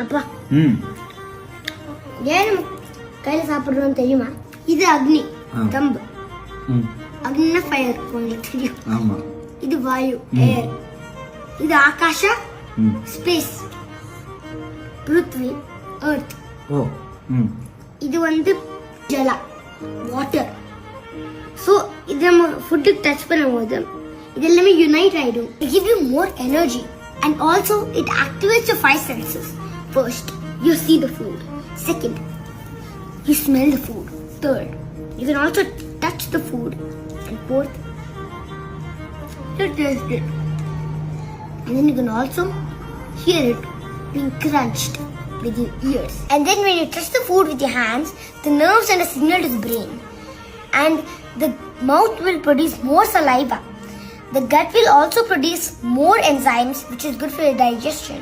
அப்பா ஏன் கையில சாப்பிடுறோம் தெரியுமா? இது அக்னி, கம்பு. அக்னினா ஃபயர், உங்களுக்கு தெரியும். ஆமா. இது வாயு, ஏர். இது ஆகாஷா, ஸ்பேஸ். பிருத்வி, எர்த். ஓ. இது வந்து ஜலா, வாட்டர். ஸோ இது நம்ம ஃபுட்டுக்கு டச் பண்ணும்போது இது எல்லாமே யுனைட் ஆயிடும். It gives you more energy and also it activates your five senses. First, you see the food. Second, you smell the food. Third, you can also touch the food. And fourth, you taste it. And then you can also hear it being crunched with your ears. And then when you touch the food with your hands, the nerves send a signal to the brain. And the mouth will produce more saliva. The gut will also produce more enzymes, which is good for your digestion.